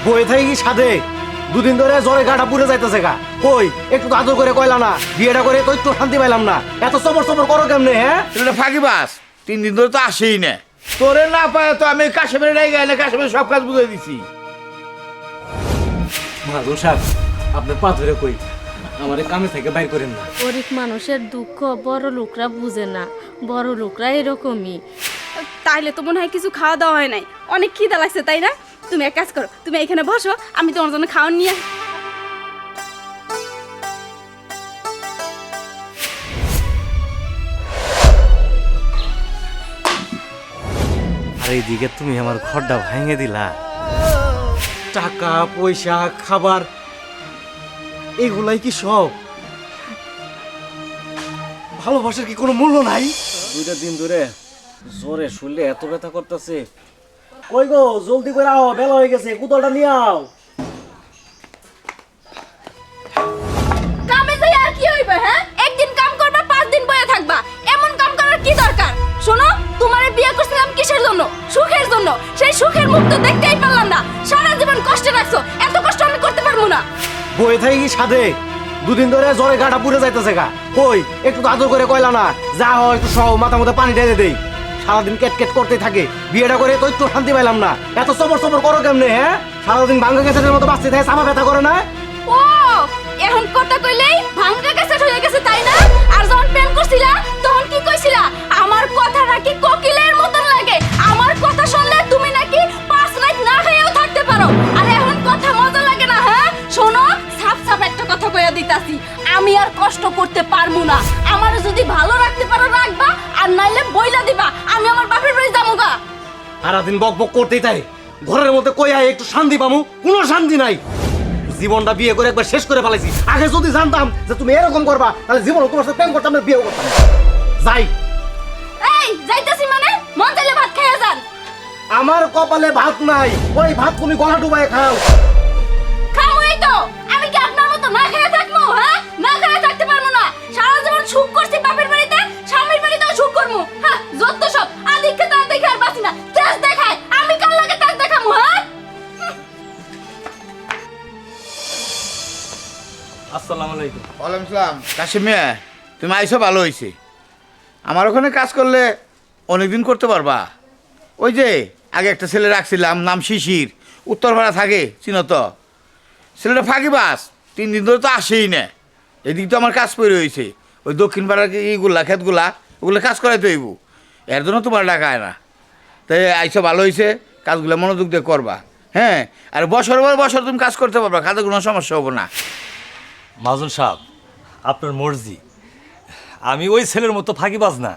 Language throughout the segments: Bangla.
বয়ে থাকি কি সাধে? দুদিন ধরে জ্বরে গাটা পুড়ে যাইতেছে গা। কই একটু তো আদর করে কইলা না, বিয়েটা করে তো একটু শান্তি পাইলাম না। এত সবর সবর করো কেমনে? হ্যাঁ এটা ফাঁকিবাজ, 3 দিন ধরে তো আসেই না। তোরে না পায় তো আমি কাশেমের নাই গাইলে কাশেমের সব কাজ বুঝাই দিছি। মাদুর সাহেব, আপনার পা ধরে কই আমারে কামে থেকে বাইর করেন না। গরিব মানুষের দুঃখ বড় লোকরা বুঝে না, বড় লোকরা এরকমই। তাইলে তো মনে হয় কিছু খাওয়া দাওয়া হয় নাই, অনেক খিদা লাগছে তাই না? তুমি এক কাজ করো, তুমি এখানে বসো, আমি তোমার জন্য খাওয়ান নিয়ে আর এইদিকে তুমি আমার ঘরটা ভেঙে দিলা। টাকা পয়সা খাবার এগুলাই কি সব? ভালোবাসার কি কোনো মূল্য নাই? 2টা দিন ধরে জ্বরে শুনলে এত ব্যথা করতেছে। কই গো, জলদি করে আও, বেলা হয়ে গেছে, কুতলটা নিয়ে আও। কামে যাই আর কি হইবে? হ্যাঁ, একদিন কাম করবা 5 দিন বয়ে থাকবা, এমন কাম করার কি দরকার? শোনো, তোমারে বিয়ে করছিলাম কিসের জন্য? সুখের জন্য। সেই সুখের মুখ তো দেখতেই পারলাম না, সারা জীবন কষ্টে রাখছো, এত কষ্ট আমি করতে পারবো না। বয়ে থাকি কি সাধে? 2 দিন ধরে জ্বরে গাটা পুড়ে যাইতেছে গা। কই একটু তো আদর করে কইলা না, যা হয় একটু সহ মাথা মধ্যে পানি ঢেলে দেই। সারাদিন কেট কেট করতেই থাকে, বিয়েটা করে তো একটু শান্তি পাইলাম না। এত সবর সবর করো কেমনে? হ্যাঁ সারাদিন ভাঙ্গা গেছের মতো বাঁচতে থাকে, চাপা ব্যথা করে না? ও, এখন কথা কইলেই ভাঙ্গা গেছে হয়ে গেছে তাই না? আর যখন প্রেম করছিলা তখন কি কইছিলা? আমার কথা নাকি কোকিলের মতন লাগে, আমার কথা শুনলে তুমি নাকি 5 রাত না খেয়েও থাকতে পারো। আর এখন কথা মজা লাগে না? হ্যাঁ শোনো, সাফ সাফ একটা কথা কইয়া দিতাছি, আমি আর কষ্ট করতে পারবো না। আমার যদি ভালো রাখতে পারো রাখবা, আর নাইলে বইলা দিবা আমি আমার বাপের বাড়ি যামুগা। সারাদিন বক বক করতেই থাকে, ঘরের মধ্যে কই আয় একটু শান্তি পামু, কোনো শান্তি নাই। জীবনটা বিয়ে করে একবার শেষ করে ফেলাইছি। আগে যদি জানতাম যে তুমি এরকম করবা, তাহলে জীবনে তোমার সাথে প্রেম করতাম না, বিয়ে করতাম। যাই। এই যাইতাছি মানে? মন চাইলে ভাত খাইয়া যান। আমার কপালে ভাত নাই, ওই ভাত তুমি গলা ডুবাই খাও। খামোই তো, আমি কি আপনার মতো না খেয়ে থাকবো? হ্যাঁ, না খেয়ে থাকতে পারবো না। সারা জীবন সুখ করছি বাপের বাড়িতে, স্বামীর বাড়িতেও সুখ করবো। হ্যাঁ, যত সব আদিক্ষে তার দেখে আর বাঁচি না। তেজ দেখায়, আমি কার লাগে তেজ দেখাবো? হ্যাঁ, আসসালামু আলাইকুম। ওয়ালাইকুম সালাম। কাশেম মিয়া, তুমি আইসো ভালো হয়েছে। আমার ওখানে কাজ করলে অনেকদিন করতে পারবা। ওই যে আগে একটা ছেলে রাখছিলাম, নাম শিশির, উত্তরপাড়া থাকে, চিনো তো? ছেলেটা ফাঁকিবাজ, 3 দিন ধরে তো আসেই না। এদিক তো আমার কাজ পড়ে হয়েছে, ওই দক্ষিণ পাড়ার এইগুলা ক্ষেতগুলা ওগুলো কাজ করাইতে হইব, এর জন্য তোমার ডাকায় না। তাই আইসো ভালো হয়েছে, কাজগুলো মনোযোগ দিয়ে করবা। হ্যাঁ, আর বছর পর বছর তুমি কাজ করতে পারবা, কাজে কোনো সমস্যা হবো না। মাজন সাহেব, আপনার মর্জি। আমি ওই ছেলের মতো ফাঁকিবাজ না,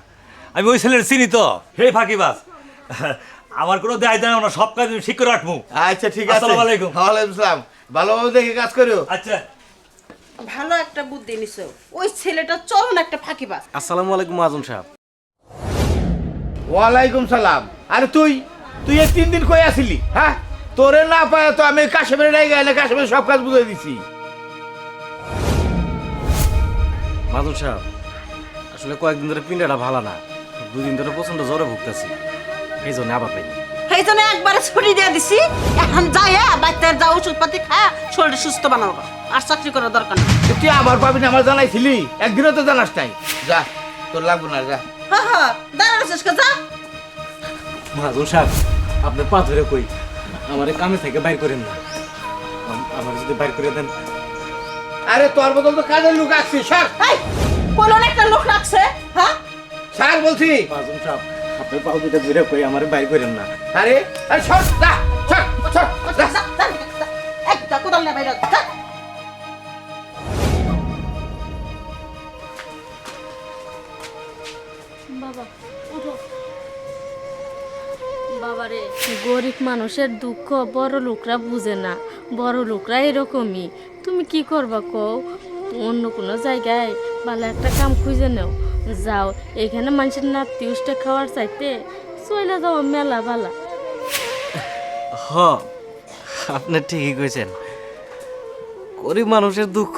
আমি ওই ছেলের চিনি তো। হে ফাঁকিবাজ, আমার কোনো দায় দেয় না, সব কাজ আমি ঠিক করে রাখবো। আচ্ছা ঠিক আছে। আসসালামু আলাইকুম। ওয়ালাইকুম সালাম। ভালোভাবে দেখে কাজ করো। আচ্ছা। ভালো একটা বুদ্ধি নিছো, ওই ছেলেটা চরম একটা ফাঁকিবাজ। আসসালামু আলাইকুম আজম সাহেব। ওয়ালাইকুম সালাম। আরে তুই তুই এই 3 দিন কই আসিলি? হ্যাঁ, তোরে না পায় তো আমি কাশেমের নাই গাইলে কাশেমের সব কাজ বুঝাই দিছি। মাদুর সাহেব, আসলে কয়েকদিন ধরে পিন্ডাটা ভালো না, 2 দিন ধরে প্রচন্ড জ্বরে ভুগতেছি, এই জন্য আবার পাইনি। সেই জন্য একবারে ছুটি দিয়ে দিছি, এখন যাই বাচ্চার যা ওষুধপাতি খা, শরীর সুস্থ বানাবো, আর চাকরি করার দরকার নেই। তুই আবার পাবি না, আমার জানাইছিলি, একদিনও তো জানাস নাই। যা, তোর লাগবো না, যা। হ্যাঁ হ্যাঁ, দাঁড়ানো শেষ যা। মাদুর সাহেব, আপনার পা ধরে কই আমারে কামে থেকে বাইর করেন না। আমার যদি বাইর করে দেন। আরে তোর বদল তো কাজের লোক আসছি, সর। এই, কোন একটা লোক রাখছে? হ্যাঁ, স্যার বলছি। মাদুর সাহেব, আপনার পা দুটো ধরে কই আমারে বাইর করেন না। আরে আরে সর, যা, সর, সর, যা। যা, যা, যা, একটা কোদাল না বাইরে যা। বাবা উঠো। বাবারে, গরিব মানুষের দুঃখ বড় লোকরা বুঝে না, বড় লোকরা এরকমই। তুমি কি করবা কও? অন্য কোনো জায়গায় ভালো একটা কাম খুঁজে নাও, যাও। এখানে মানুষের নাতি উষ্টে খাওয়ার চাইতে চলে যাও মেলা বালা। হ, আপনি ঠিকই কইছেন, গরিব মানুষের দুঃখ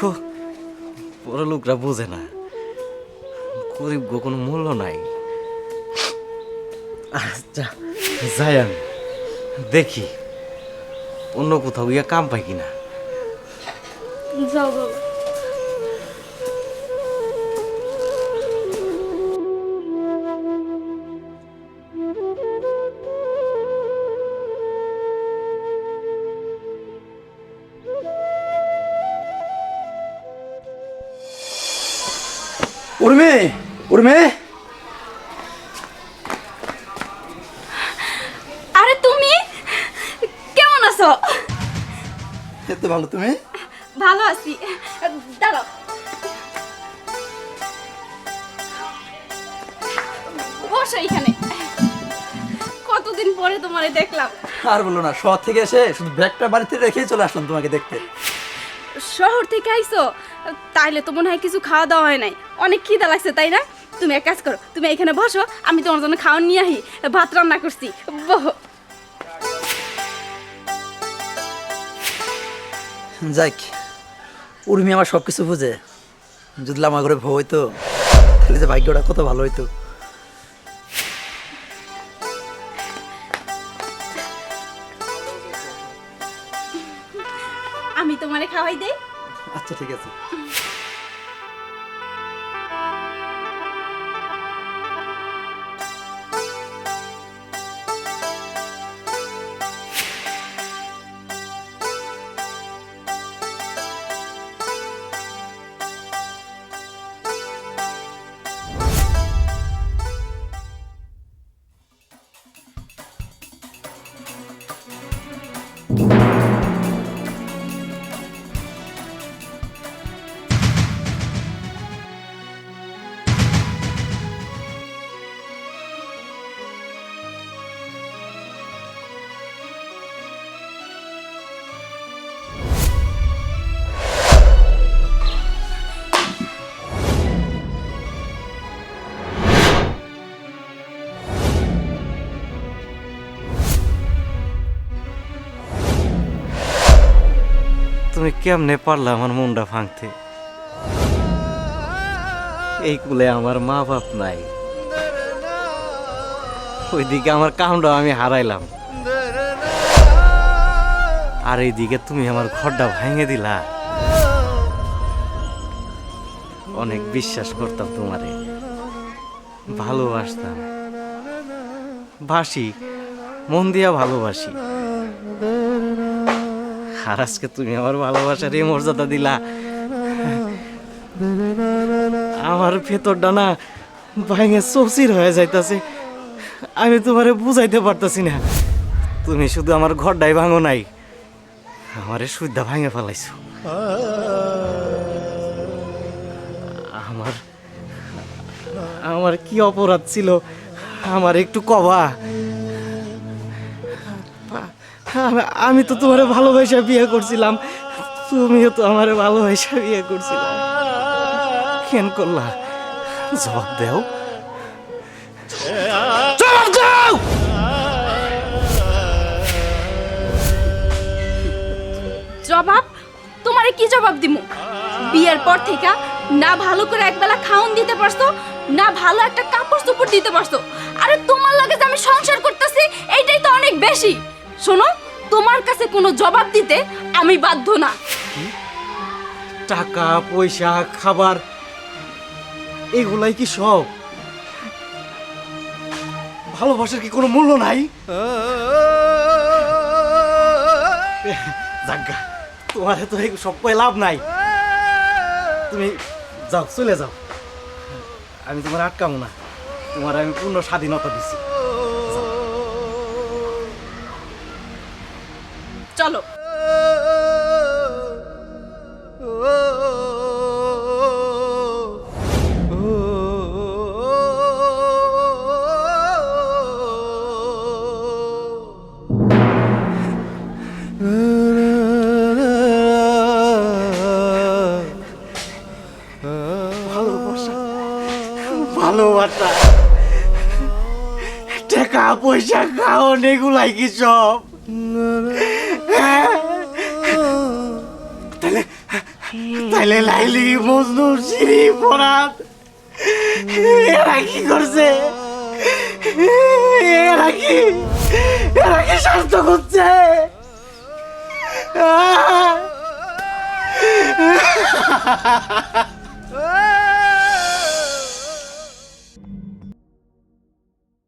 বড় লোকরা বুঝে না, গরিব গো কোনো মূল্য নাই। আচ্ছা যাই, আমি দেখি অন্য কোথাও গিয়ে কাম পাই কিনা। যাও বাবা। উর্মি, উর্মি, আরে তুমি কেমন আছো? এত ভালো তুমি? ভালো আছি। দাঁড়াও, বসো এখানে। কতদিন পরে তোমারে দেখলাম। আর বলো না, শহর থেকে এসে শুধু ব্যাগটা বাড়িতে রেখেই চলে আসলাম তোমাকে দেখতে। শহর থেকে আইছো, তাইলে তো মনে হয় কিছু খাওয়া দাওয়া হয় নাই। অনেক খিদা লাগছে তাই না? তুমি এক কাজ করো, তুমি এখানে বসো, আমি তোমার জন্য খাওয়া নিয়ে আহি। ভাত রান্না করছি, বহো। যাক, উর্মি আমার সব কিছু বুঝে। যদি আমার ঘরে বউ হইতো তাহলে যে ভাগ্যটা কত ভালো হইতো। আমি তোমারে খাওয়াই দেই। আচ্ছা ঠিক আছে। তুমি কেমনে পারলা আমার মনটা ভাঙতে? এই কুলে আমার মা বাপ নাই, ওইদিকে আমার কামটা আমি হারাইলাম, আর এইদিকে তুমি আমার ঘরটা ভেঙে দিলা। অনেক বিশ্বাস করতাম তোমারে, ভালোবাসতাম, বাসি, মন দিয়া ভালোবাসি। আর আজকে তুমি আমার ভালোবাসার এই মর্যাদা দিলা, আমার ভেতরটা না ভাঙে চৌচির হয়ে যাইতাছে। আমি তোমারে বুঝাইতে পারতাছি না। তুমি শুধু আমার ঘরটাই ভাঙো নাই, আমারে সুদ্ধা ভাঙে ফেলাইছো। আমার আমার কি অপরাধ ছিল আমার একটু কবা। আমি তো তোমারে ভালোবাসা বিয়ে করছিলাম, তুমিও তো আমারে ভালোবাসা বিয়ে করছিলা, কেন করলা? জবাব দেও, জবাব দাও। জবাব? তোমারে কি জবাব দিমু? বিয়ের পর থেকে না ভালো করে একবেলা খাওন দিতে পারছো, না ভালো একটা কাপড় চোপড় দিতে পারছো। আরে তোমার লাগে যে আমি সংসার করতেছি, এইটাই তো অনেক বেশি। শোনো, তোমার কাছে কোনো জবাব দিতে আমি বাধ্য না। টাকা পয়সা খাবার এগুলাই কি সব? ভালোবাসার কি কোনো মূল্য নাই? জাগা, তোমার তো সব কয়ে লাভ নাই। তুমি যাও, চলে যাও, আমি তোমার আটকামো না। তোমার আমি পূর্ণ স্বাধীনতা দিছি। চলো। ভালোবাসা, টাকা পয়সা খাওন এগুলাই কি সব? তাহলে তাহলে লাইলি, মজনু, শিরি, ফরাত এরা কি করছে? এরা কি স্বার্থ করছে? না